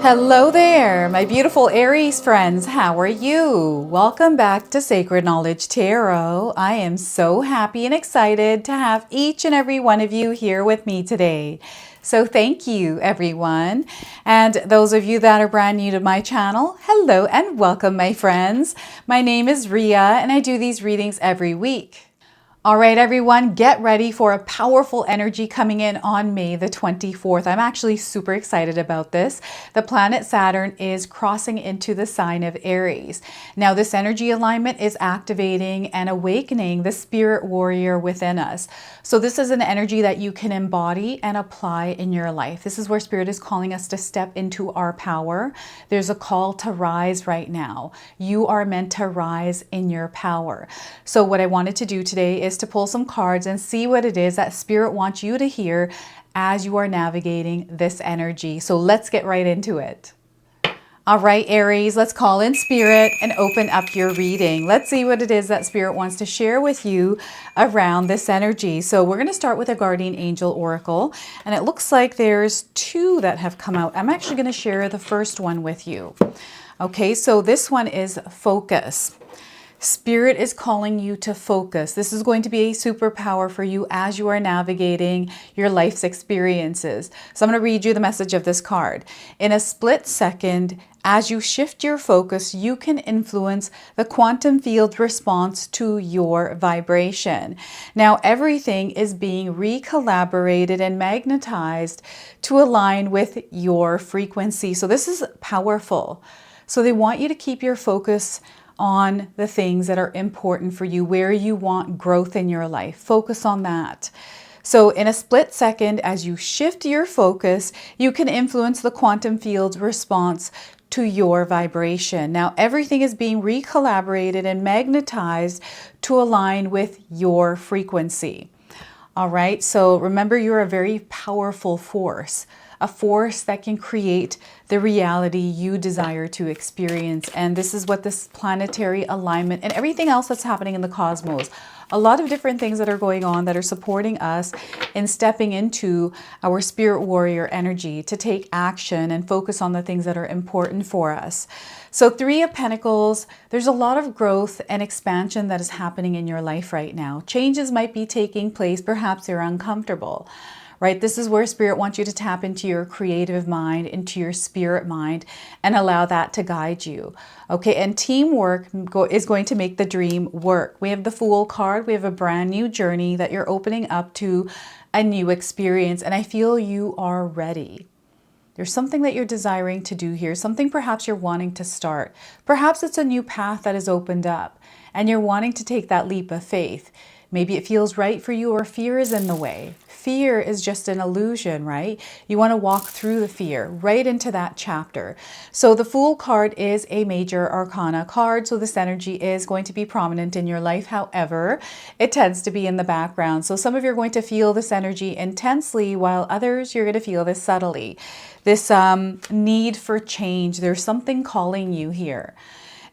Hello there, my beautiful Aries friends. How are you? Welcome back to Sacred Knowledge Tarot. I am so happy and excited to have each and every one of you here with me today. So thank you, everyone. And those of you that are brand new to my channel, hello and welcome, my friends. My name is Ria and I do these readings every week. All right, everyone, get ready for a powerful energy coming in on May the 24th. I'm actually super excited about this. The planet Saturn is crossing into the sign of Aries. Now, this energy alignment is activating and awakening the spirit warrior within us. So this is an energy that you can embody and apply in your life. This is where spirit is calling us to step into our power. There's a call to rise right now. You are meant to rise in your power. So what I wanted to do today is to pull some cards and see what it is that spirit wants you to hear as you are navigating this energy. So let's get right into it. All right, Aries, let's call in spirit and open up your reading. Let's see what it is that spirit wants to share with you around this energy. So we're going to start with a guardian angel oracle, and it looks like there's two that have come out. I'm actually going to share the first one with you. Okay, so this one is focus. Spirit is calling you to focus. This is going to be a superpower for you as you are navigating your life's experiences. So I'm going to read you the message of this card. In a split second, as you shift your focus, you can influence the quantum field response to your vibration. Now, everything is being recollaborated and magnetized to align with your frequency. So this is powerful. So they want you to keep your focus on the things that are important for you, where you want growth in your life. Focus on that. So in a split second, as you shift your focus, you can influence the quantum field's response to your vibration. Now, everything is being recollaborated and magnetized to align with your frequency. All right, so remember, you're a very powerful force, a force that can create the reality you desire to experience. And this is what this planetary alignment and everything else that's happening in the cosmos, a lot of different things that are going on that are supporting us in stepping into our spirit warrior energy to take action and focus on the things that are important for us. So Three of Pentacles, there's a lot of growth and expansion that is happening in your life right now. Changes might be taking place. Perhaps you're uncomfortable, right? This is where spirit wants you to tap into your creative mind, into your spirit mind, and allow that to guide you. Okay, and teamwork is going to make the dream work. We have the Fool card. We have a brand new journey that you're opening up to, a new experience, and I feel you are ready. There's something that you're desiring to do here, something perhaps you're wanting to start. Perhaps it's a new path that is opened up and you're wanting to take that leap of faith. Maybe it feels right for you, or fear is in the way. Fear is just an illusion, right? You want to walk through the fear right into that chapter. So the Fool card is a major arcana card. So this energy is going to be prominent in your life. However, it tends to be in the background. So some of you are going to feel this energy intensely, while others you're going to feel this subtly. This need for change. There's something calling you here.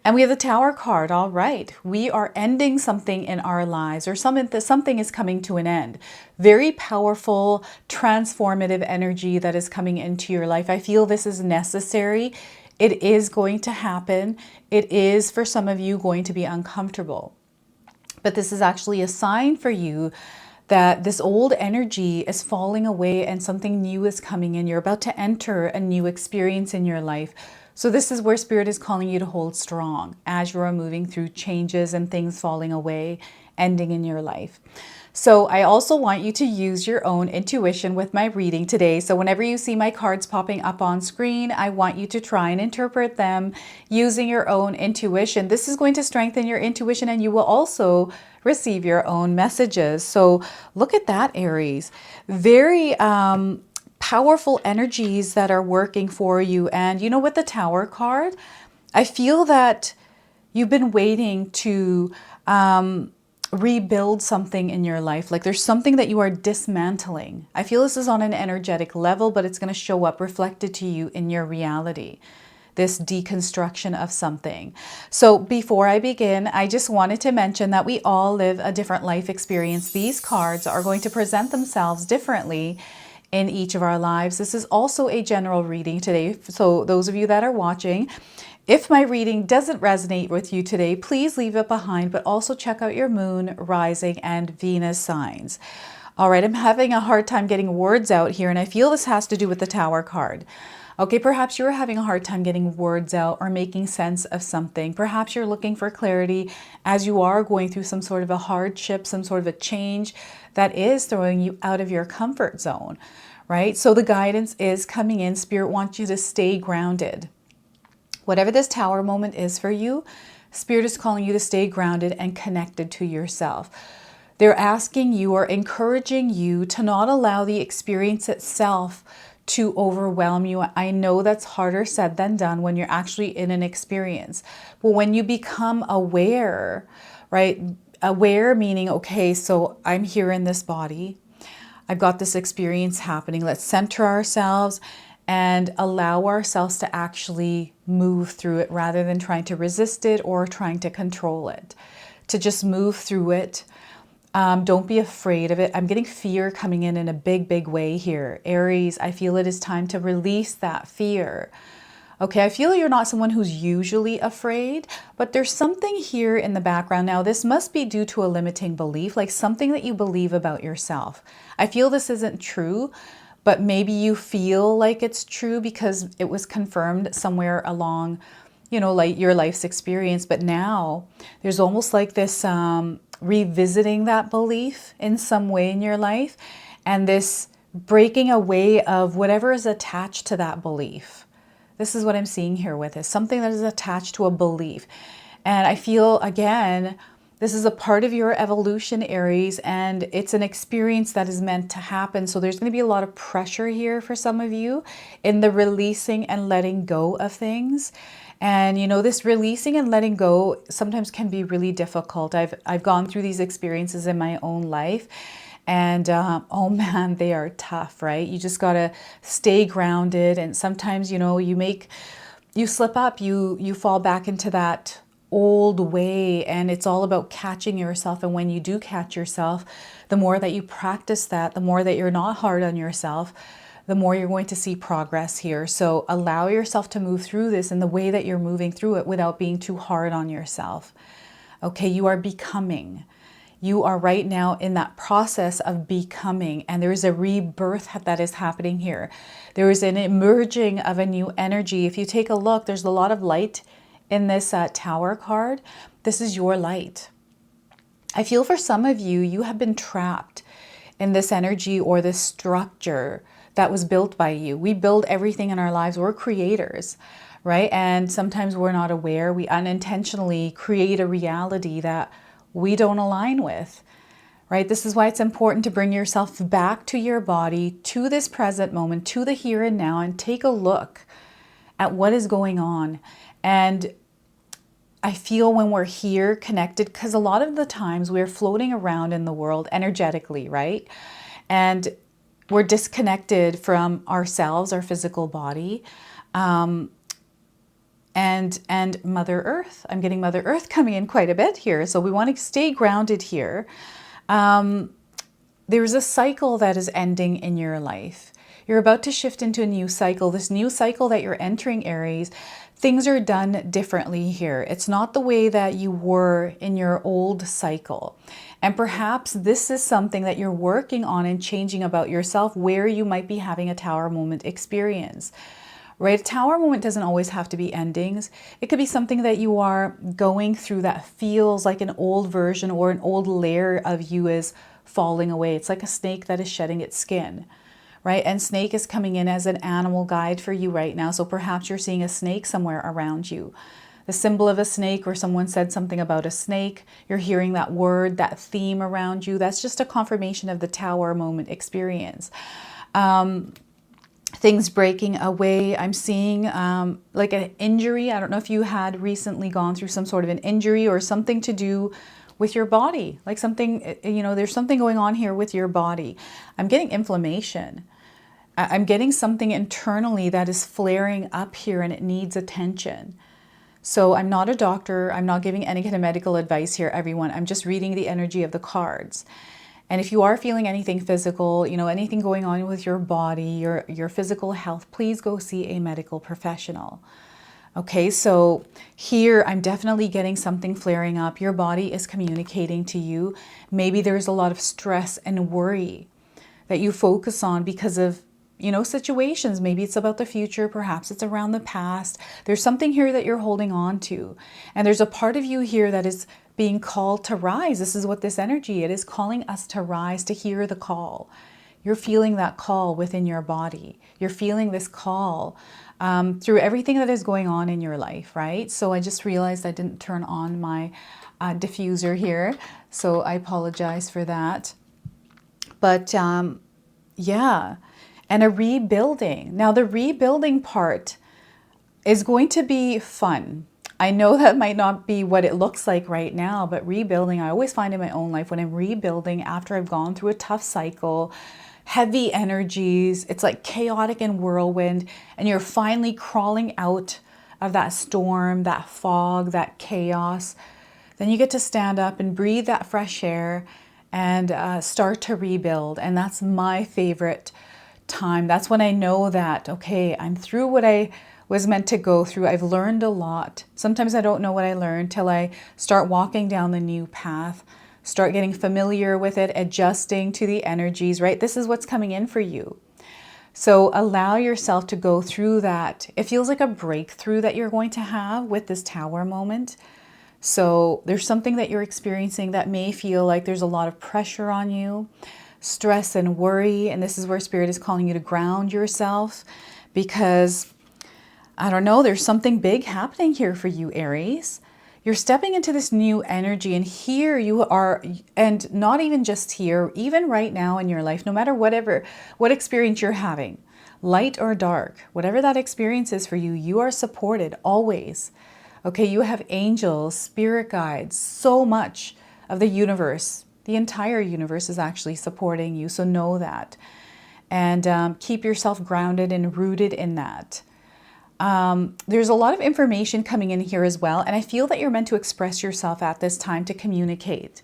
And we have the Tower card. All right, we are ending something in our lives, or something is coming to an end. Very powerful, transformative energy that is coming into your life. I feel this is necessary. It is going to happen. It is, for some of you, going to be uncomfortable. But this is actually a sign for you that this old energy is falling away and something new is coming in. You're about to enter a new experience in your life. So this is where spirit is calling you to hold strong as you are moving through changes and things falling away, ending in your life. So I also want you to use your own intuition with my reading today. So whenever you see my cards popping up on screen, I want you to try and interpret them using your own intuition. This is going to strengthen your intuition, and you will also receive your own messages. So look at that, Aries. Very powerful energies that are working for you. And you know, with the Tower card, I feel that you've been waiting to rebuild something in your life. Like there's something that you are dismantling. I feel this is on an energetic level, but it's going to show up reflected to you in your reality. This deconstruction of something. So before I begin, I just wanted to mention that we all live a different life experience. These cards are going to present themselves differently in each of our lives. This is also a general reading today. So those of you that are watching, if my reading doesn't resonate with you today, please leave it behind, but also check out your moon, rising, and Venus signs. All right, I'm having a hard time getting words out here, and I feel this has to do with the Tower card. Okay, perhaps you're having a hard time getting words out or making sense of something. Perhaps you're looking for clarity as you are going through some sort of a hardship, some sort of a change that is throwing you out of your comfort zone, right? So the guidance is coming in. Spirit wants you to stay grounded. Whatever this Tower moment is for you, Spirit is calling you to stay grounded and connected to yourself. They're asking you or encouraging you to not allow the experience itself to overwhelm you. I know that's harder said than done when you're actually in an experience. But when you become aware, right? Aware meaning, okay, so I'm here in this body. I've got this experience happening. Let's center ourselves and allow ourselves to actually move through it rather than trying to resist it or trying to control it. To just move through it. Don't be afraid of it. I'm getting fear coming in a big way here. Aries, I feel it is time to release that fear. Okay, I feel you're not someone who's usually afraid, but there's something here in the background. Now, this must be due to a limiting belief, like something that you believe about yourself. I feel this isn't true, but maybe you feel like it's true because it was confirmed somewhere along, you know, like your life's experience. But now there's almost like this revisiting that belief in some way in your life, and this breaking away of whatever is attached to that belief. This is what I'm seeing here with it. Something that is attached to a belief. And I feel, again, this is a part of your evolution, Aries, and it's an experience that is meant to happen. So there's going to be a lot of pressure here for some of you in the releasing and letting go of things. And, you know, this releasing and letting go sometimes can be really difficult. I've gone through these experiences in my own life. And, oh man, they are tough, right? You just got to stay grounded. And sometimes, you know, you slip up, you fall back into that old way. And it's all about catching yourself. And when you do catch yourself, the more that you practice that, the more that you're not hard on yourself, the more you're going to see progress here. So allow yourself to move through this in the way that you're moving through it without being too hard on yourself. Okay, you are becoming. You are right now in that process of becoming, and there is a rebirth that is happening here. There is an emerging of a new energy. If you take a look, there's a lot of light in this Tower card. This is your light. I feel for some of you, you have been trapped in this energy or this structure that was built by you. We build everything in our lives. We're creators, right? And sometimes we're not aware. We unintentionally create a reality that we don't align with, right? This is why it's important to bring yourself back to your body, to this present moment, to the here and now, and take a look at what is going on. And I feel when we're here connected, because a lot of the times we're floating around in the world energetically, right? And we're disconnected from ourselves, our physical body, and Mother Earth. I'm getting Mother Earth coming in quite a bit here. So we want to stay grounded here. There's a cycle that is ending in your life. You're about to shift into a new cycle. This new cycle that you're entering, Aries, things are done differently here. It's not the way that you were in your old cycle. And perhaps this is something that you're working on and changing about yourself, where you might be having a Tower moment experience. Right? A Tower moment doesn't always have to be endings. It could be something that you are going through that feels like an old version or an old layer of you is falling away. It's like a snake that is shedding its skin, right? And snake is coming in as an animal guide for you right now. So perhaps you're seeing a snake somewhere around you. The symbol of a snake, or someone said something about a snake. You're hearing that word, that theme around you. That's just a confirmation of the Tower moment experience. Things breaking away. I'm seeing like an injury. I don't know if you had recently gone through some sort of an injury or something to do with your body. Like something, you know, there's something going on here with your body. I'm getting inflammation. I'm getting something internally that is flaring up here and it needs attention. So I'm not a doctor. I'm not giving any kind of medical advice here, everyone. I'm just reading the energy of the cards. And if you are feeling anything physical, you know, anything going on with your body, your physical health, please go see a medical professional. Okay, so here I'm definitely getting something flaring up. Your body is communicating to you. Maybe there's a lot of stress and worry that you focus on because of, you know, situations. Maybe it's about the future, perhaps it's around the past. There's something here that you're holding on to. And there's a part of you here that is being called to rise. This is what this energy, it is calling us to rise, to hear the call. You're feeling that call within your body. You're feeling this call through everything that is going on in your life, right? So I just realized I didn't turn on my diffuser here. So I apologize for that. But yeah, and a rebuilding. Now the rebuilding part is going to be fun. I know that might not be what it looks like right now, but rebuilding, I always find in my own life when I'm rebuilding after I've gone through a tough cycle, heavy energies, it's like chaotic and whirlwind, and you're finally crawling out of that storm, that fog, that chaos. Then you get to stand up and breathe that fresh air and start to rebuild. And that's my favorite time. That's when I know that, okay, I'm through what I was meant to go through. I've learned a lot. Sometimes I don't know what I learned till I start walking down the new path, start getting familiar with it, adjusting to the energies, right? This is what's coming in for you. So allow yourself to go through that. It feels like a breakthrough that you're going to have with this Tower moment. So there's something that you're experiencing that may feel like there's a lot of pressure on you, stress and worry. And this is where Spirit is calling you to ground yourself because, I don't know, there's something big happening here for you, Aries. You're stepping into this new energy, and here you are, and not even just here, even right now in your life, no matter what experience you're having, light or dark, whatever that experience is for you, you are supported always. Okay, you have angels, spirit guides, so much of the universe, the entire universe is actually supporting you. So know that, and keep yourself grounded and rooted in that. There's a lot of information coming in here as well. And I feel that you're meant to express yourself at this time to communicate.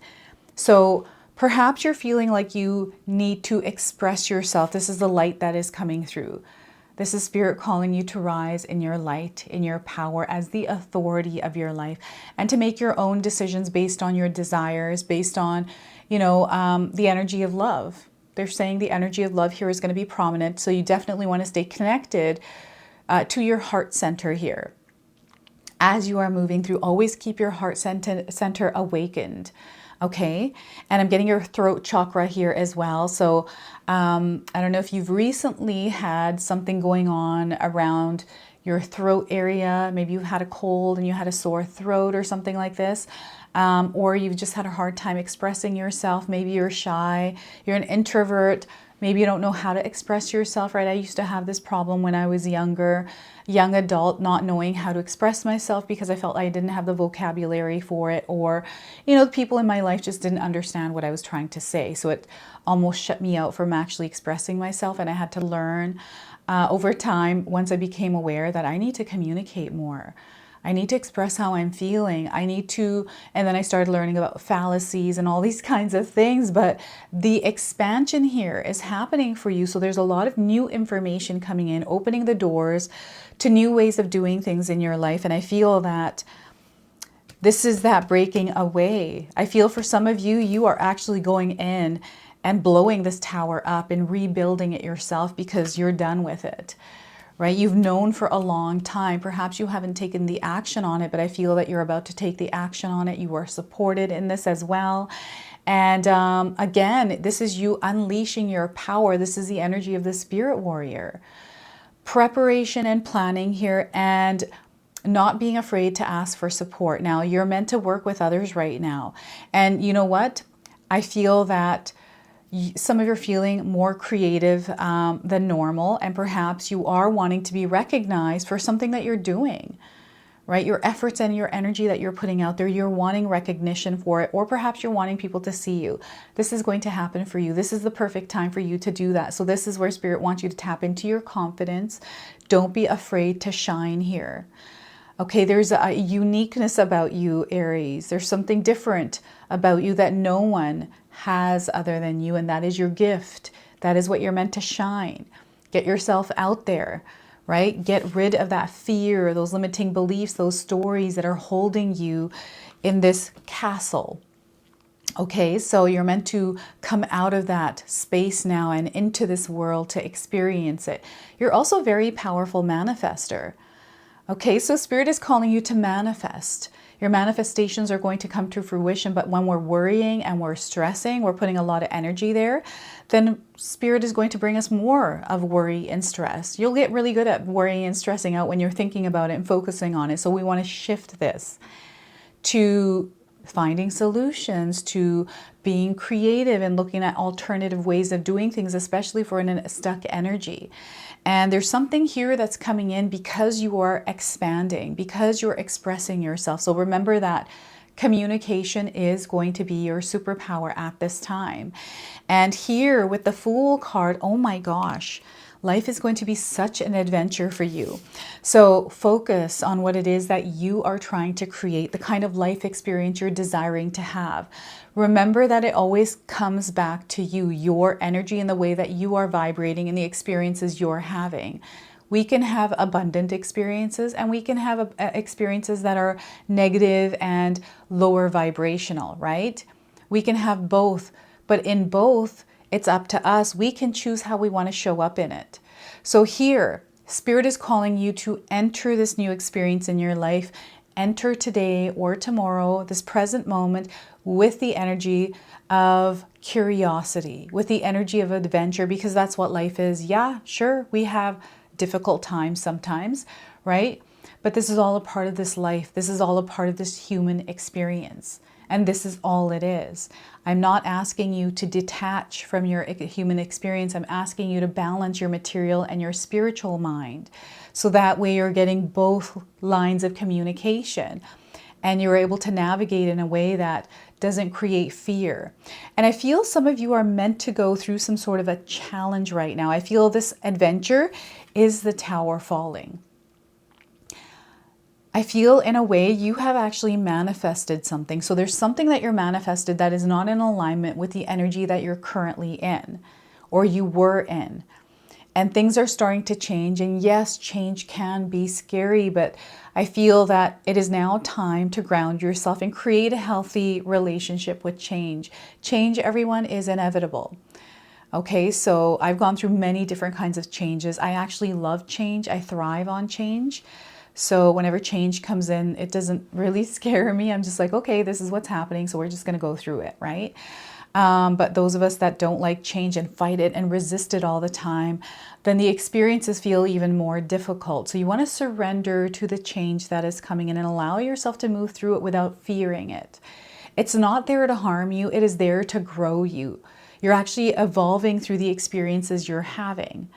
So perhaps you're feeling like you need to express yourself. This is the light that is coming through. This is Spirit calling you to rise in your light, in your power as the authority of your life, and to make your own decisions based on your desires, based on, you know, the energy of love. They're saying the energy of love here is going to be prominent. So you definitely want to stay connected to your heart center here. As you are moving through, always keep your heart center awakened. Okay, and I'm getting your throat chakra here as well. So I don't know if you've recently had something going on around your throat area. Maybe you've had a cold and you had a sore throat or something like this. Or you've just had a hard time expressing yourself. Maybe you're shy, you're an introvert. Maybe you don't know how to express yourself, right? I used to have this problem when I was younger, young adult, not knowing how to express myself because I felt I didn't have the vocabulary for it, or, you know, the people in my life just didn't understand what I was trying to say. So it almost shut me out from actually expressing myself. And I had to learn over time, once I became aware that I need to communicate more. I need to express how I'm feeling. I need to, and then I started learning about fallacies and all these kinds of things. But the expansion here is happening for you. So there's a lot of new information coming in, opening the doors to new ways of doing things in your life. And I feel that this is that breaking away. I feel for some of you, you are actually going in and blowing this tower up and rebuilding it yourself because you're done with it. Right? You've known for a long time. Perhaps you haven't taken the action on it, but I feel that you're about to take the action on it. You are supported in this as well. And again, this is you unleashing your power. This is the energy of the spirit warrior. Preparation and planning here, and not being afraid to ask for support. Now, you're meant to work with others right now. And you know what? I feel that some of you are feeling more creative than normal, and perhaps you are wanting to be recognized for something that you're doing, right? Your efforts and your energy that you're putting out there, you're wanting recognition for it, or perhaps you're wanting people to see you. This is going to happen for you. This is the perfect time for you to do that. So this is where Spirit wants you to tap into your confidence. Don't be afraid to shine here. Okay, there's a uniqueness about you, Aries. There's something different about you that no one has other than you, and that is your gift. That is what you're meant to shine. Get yourself out there, right? Get rid of that fear, those limiting beliefs, those stories that are holding you in this castle. Okay, so you're meant to come out of that space now and into this world to experience it. You're also a very powerful manifester. Okay, so Spirit is calling you to manifest. Your manifestations are going to come to fruition, but when we're worrying and we're stressing, we're putting a lot of energy there, then Spirit is going to bring us more of worry and stress. You'll get really good at worrying and stressing out when you're thinking about it and focusing on it. So we want to shift this to finding solutions, to being creative and looking at alternative ways of doing things, especially for a stuck energy. And there's something here that's coming in because you are expanding, because you're expressing yourself. So remember that communication is going to be your superpower at this time. And here with the Fool card, oh my gosh, life is going to be such an adventure for you. So focus on what it is that you are trying to create, the kind of life experience you're desiring to have. Remember that it always comes back to you, your energy and the way that you are vibrating and the experiences you're having. We can have abundant experiences and we can have experiences that are negative and lower vibrational, right? We can have both, but in both, it's up to us. We can choose how we want to show up in it. So here, Spirit is calling you to enter this new experience in your life. Enter today or tomorrow, this present moment, with the energy of curiosity, with the energy of adventure, because that's what life is. Yeah, sure, we have difficult times sometimes, right? But this is all a part of this life. This is all a part of this human experience. And this is all it is. I'm not asking you to detach from your human experience. I'm asking you to balance your material and your spiritual mind. So that way you're getting both lines of communication and you're able to navigate in a way that doesn't create fear. And I feel some of you are meant to go through some sort of a challenge right now. I feel this adventure is the tower falling. I feel in a way you have actually manifested something. So there's something that you're manifested that is not in alignment with the energy that you're currently in or you were in. And things are starting to change. And yes, change can be scary, but I feel that it is now time to ground yourself and create a healthy relationship with change. Change, everyone, is inevitable. Okay, so I've gone through many different kinds of changes. I actually love change. I thrive on change. So whenever change comes in, it doesn't really scare me. I'm just like, okay, this is what's happening. So we're just going to go through it, right? But those of us that don't like change and fight it and resist it all the time, then the experiences feel even more difficult. So you want to surrender to the change that is coming in and allow yourself to move through it without fearing it. It's not there to harm you. It is there to grow you. You're actually evolving through the experiences you're having.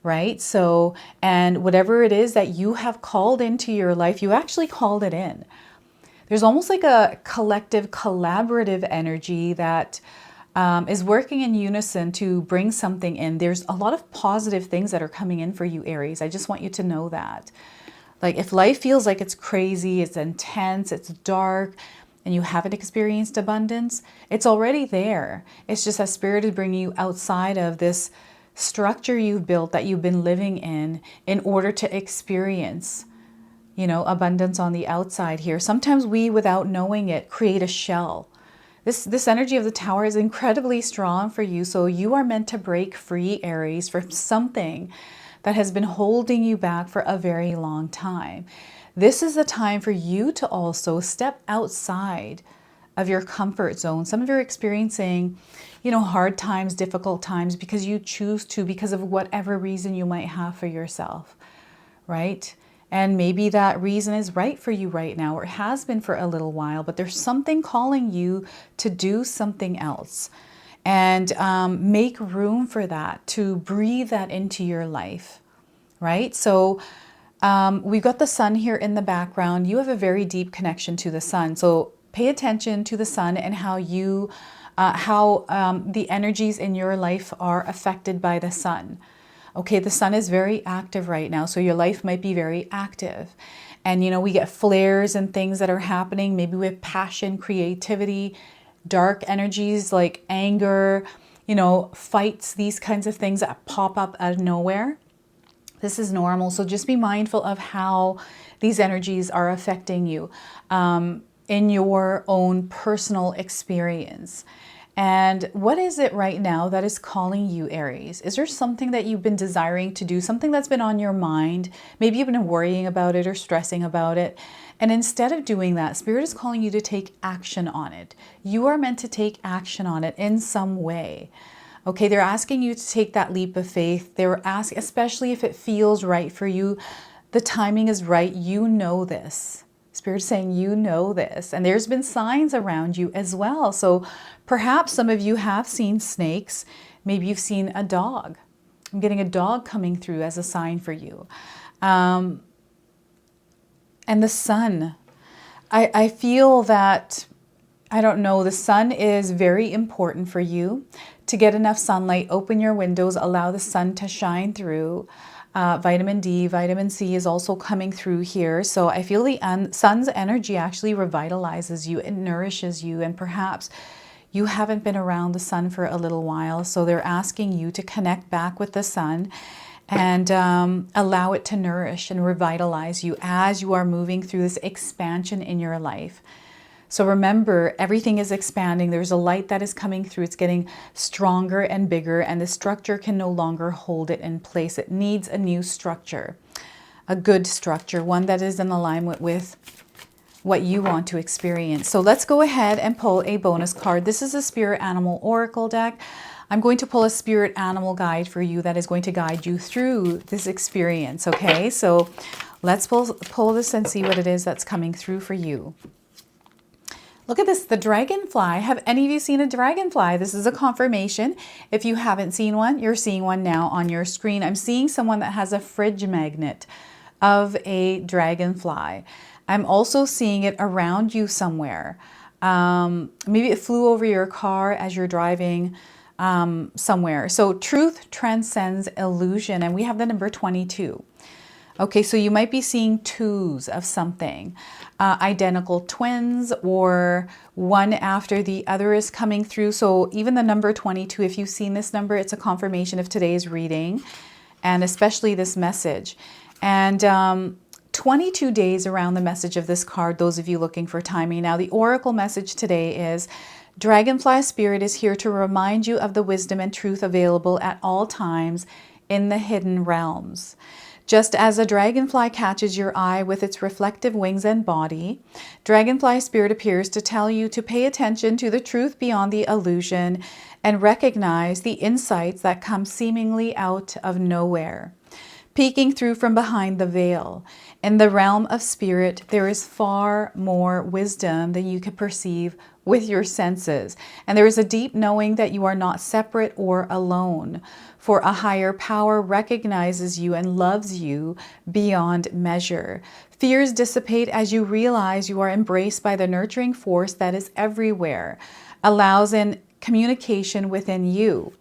Right? So, and whatever it is that you have called into your life, you actually called it in. There's almost like a collective, collaborative energy that is working in unison to bring something in. There's a lot of positive things that are coming in for you, Aries. I just want you to know that. Like if life feels like it's crazy, it's intense, it's dark, and you haven't experienced abundance, it's already there. It's just that Spirit is bringing you outside of this structure you've built that you've been living in order to experience, you know, abundance on the outside here. Sometimes we, without knowing it, create a shell. This energy of the tower is incredibly strong for you. So you are meant to break free, Aries, from something that has been holding you back for a very long time. This is the time for you to also step outside of your comfort zone. Some of you are experiencing, you know, hard times, difficult times because you choose to, because of whatever reason you might have for yourself, right? And maybe that reason is right for you right now, or it has been for a little while, but there's something calling you to do something else. And make room for that, to breathe that into your life, right? So we've got the sun here in the background. You have a very deep connection to the sun. So pay attention to the sun and how you, the energies in your life are affected by the sun. Okay, the sun is very active right now, so your life might be very active. And, you know, we get flares and things that are happening, maybe with passion, creativity, dark energies like anger, you know, fights, these kinds of things that pop up out of nowhere. This is normal. So just be mindful of how these energies are affecting you in your own personal experience. And what is it right now that is calling you, Aries? Is there something that you've been desiring to do, something that's been on your mind? Maybe you've been worrying about it or stressing about it. And instead of doing that, Spirit is calling you to take action on it. You are meant to take action on it in some way. Okay, they're asking you to take that leap of faith. They're asking, especially if it feels right for you, the timing is right. You know this. Spirit's saying you know this. And there's been signs around you as well. So perhaps some of you have seen snakes. Maybe you've seen a dog. I'm getting a dog coming through as a sign for you. And the sun. I feel that, I don't know, the sun is very important for you. To get enough sunlight, open your windows, allow the sun to shine through. Vitamin D, vitamin C is also coming through here. So I feel the sun's energy actually revitalizes you, it nourishes you, and perhaps you haven't been around the sun for a little while. So they're asking you to connect back with the sun and allow it to nourish and revitalize you as you are moving through this expansion in your life. So remember, everything is expanding. There's a light that is coming through. It's getting stronger and bigger, and the structure can no longer hold it in place. It needs a new structure, a good structure, one that is in alignment with what you want to experience. So let's go ahead and pull a bonus card. This is a Spirit Animal Oracle deck. I'm going to pull a Spirit Animal guide for you that is going to guide you through this experience, okay? So let's pull this and see what it is that's coming through for you. Look at this, the dragonfly. Have any of you seen a dragonfly? This is a confirmation. If you haven't seen one, you're seeing one now on your screen. I'm seeing someone that has a fridge magnet of a dragonfly. I'm also seeing it around you somewhere. Maybe it flew over your car as you're driving somewhere. So truth transcends illusion, and we have the number 22. Okay, so you might be seeing twos of something, identical twins, or one after the other is coming through. So even the number 22, if you've seen this number, it's a confirmation of today's reading, and especially this message. And 22 days around the message of this card, those of you looking for timing. Now, the oracle message today is, Dragonfly Spirit is here to remind you of the wisdom and truth available at all times in the hidden realms. Just as a dragonfly catches your eye with its reflective wings and body, Dragonfly Spirit appears to tell you to pay attention to the truth beyond the illusion and recognize the insights that come seemingly out of nowhere. Peeking through from behind the veil. In the realm of spirit, there is far more wisdom than you can perceive with your senses. And there is a deep knowing that you are not separate or alone. For a higher power recognizes you and loves you beyond measure. Fears dissipate as you realize you are embraced by the nurturing force that is everywhere, allows in communication within you.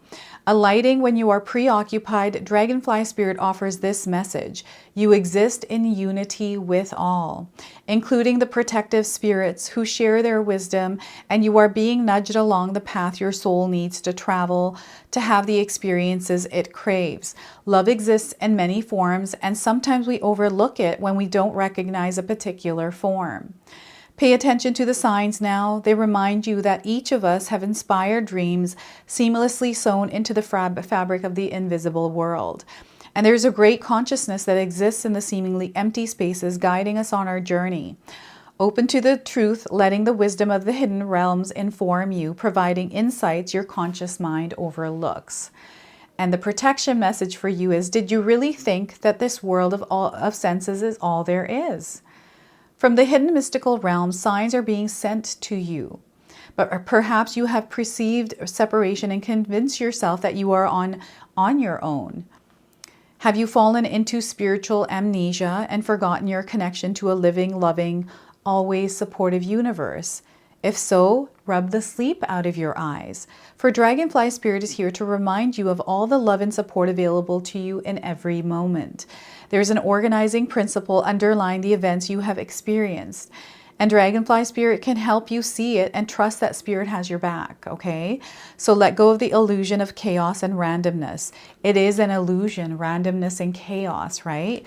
Alighting when you are preoccupied, Dragonfly Spirit offers this message. You exist in unity with all, including the protective spirits who share their wisdom, and you are being nudged along the path your soul needs to travel to have the experiences it craves. Love exists in many forms, and sometimes we overlook it when we don't recognize a particular form. Pay attention to the signs now. They remind you that each of us have inspired dreams seamlessly sewn into the fabric of the invisible world. And there's a great consciousness that exists in the seemingly empty spaces guiding us on our journey. Open to the truth, letting the wisdom of the hidden realms inform you, providing insights your conscious mind overlooks. And the protection message for you is, did you really think that this world of senses is all there is? From the hidden mystical realm, signs are being sent to you. But perhaps you have perceived separation and convinced yourself that you are on your own. Have you fallen into spiritual amnesia and forgotten your connection to a living, loving, always supportive universe? If so, rub the sleep out of your eyes. For Dragonfly, Spirit is here to remind you of all the love and support available to you in every moment. There's an organizing principle underlying the events you have experienced. And Dragonfly Spirit can help you see it and trust that Spirit has your back, okay? So let go of the illusion of chaos and randomness. It is an illusion, randomness and chaos, right?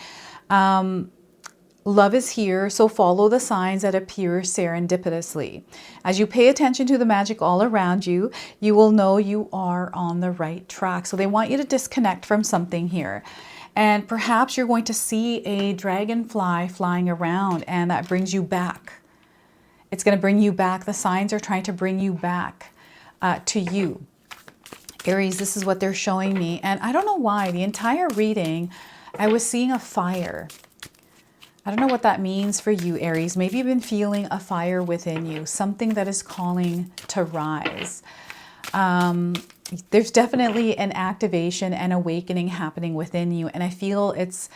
Love is here, so follow the signs that appear serendipitously. As you pay attention to the magic all around you, you will know you are on the right track. So they want you to disconnect from something here. And perhaps you're going to see a dragonfly flying around, and that brings you back. It's going to bring you back. The signs are trying to bring you back to you. Aries, this is what they're showing me. And I don't know why. The entire reading, I was seeing a fire. I don't know what that means for you, Aries. Maybe you've been feeling a fire within you, something that is calling to rise. There's definitely an activation and awakening happening within you. And I feel it's,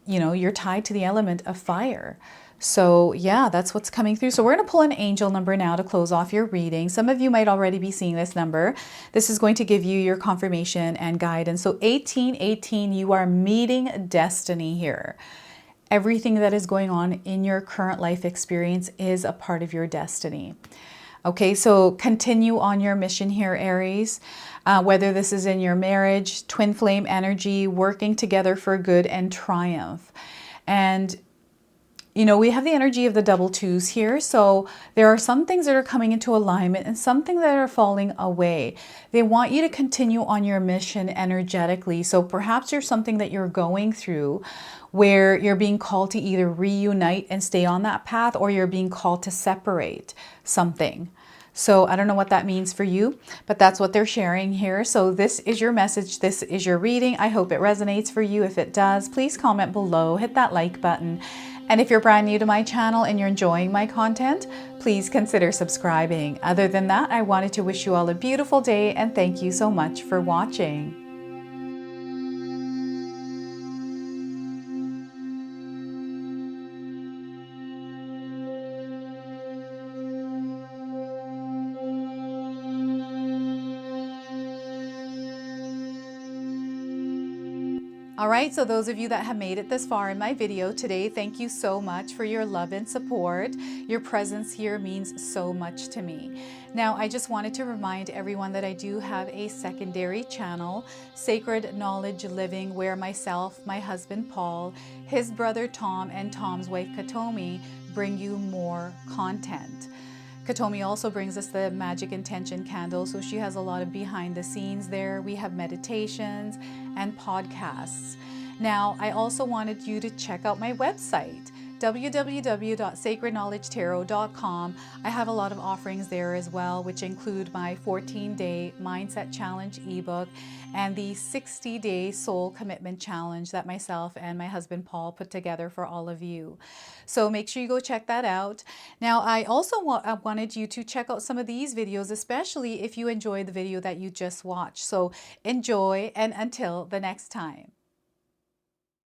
you know, you're tied to the element of fire. So yeah, that's what's coming through. So we're going to pull an angel number now to close off your reading. Some of you might already be seeing this number. This is going to give you your confirmation and guidance. So 1818, you are meeting destiny here. Everything that is going on in your current life experience is a part of your destiny. Okay, so continue on your mission here, Aries. Whether this is in your marriage, twin flame energy, working together for good and triumph. And you know, we have the energy of the double twos here. So there are some things that are coming into alignment and some things that are falling away. They want you to continue on your mission energetically. So perhaps there's something that you're going through where you're being called to either reunite and stay on that path, or you're being called to separate something. So I don't know what that means for you, but that's what they're sharing here. So this is your message. This is your reading. I hope it resonates for you. If it does, please comment below, hit that like button. And if you're brand new to my channel and you're enjoying my content, please consider subscribing. Other than that, I wanted to wish you all a beautiful day and thank you so much for watching. All right, so those of you that have made it this far in my video today, thank you so much for your love and support. Your presence here means so much to me. Now, I just wanted to remind everyone that I do have a secondary channel, Sacred Knowledge Living, where myself, my husband Paul, his brother Tom, and Tom's wife Katomi bring you more content. Katomi also brings us the Magic Intention candle, so she has a lot of behind the scenes there. We have meditations and podcasts. Now, I also wanted you to check out my website, www.sacredknowledgetarot.com. I have a lot of offerings there as well, which include my 14-day Mindset Challenge ebook and the 60-day Soul Commitment Challenge that myself and my husband Paul put together for all of you. So make sure you go check that out. Now, I also wanted you to check out some of these videos, especially if you enjoyed the video that you just watched. So enjoy, and until the next time.